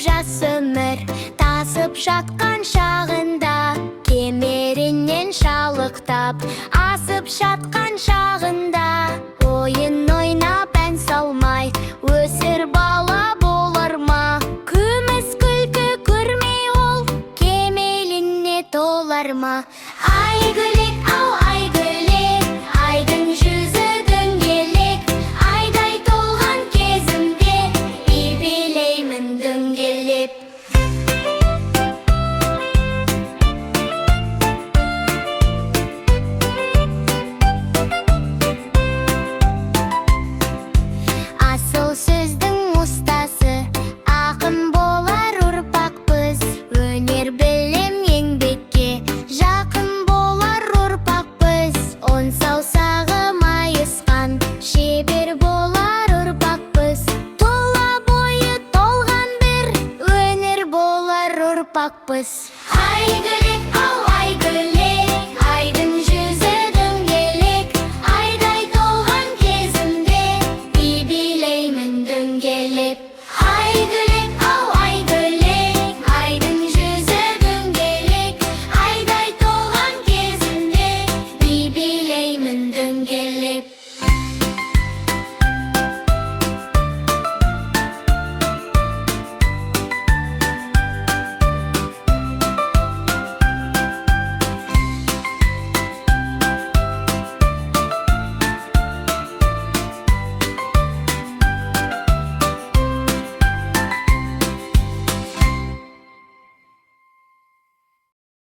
жас өмір тасып жатқан шағында, кемерінен шалықтап асып жатқан шағында, ойын ойнап ән салмай өсір бала болар ма? Күміс күлкі көрмей ол кемеліне толар ма? Айгүлек, ау айгүлек, айдың жүзі дөңгелек, айдай толған кезімде би билеймін дөңгелеп. Асыл сөздің ұстасы, ақын болар ұрпақпыз, өнер білім еңбекке жақын болар ұрпақпыз, он саусағы майысқан шебер болар ұрпақпыз, тұла бойы толған бір өнер болар ұрпақпыз. Айгүлек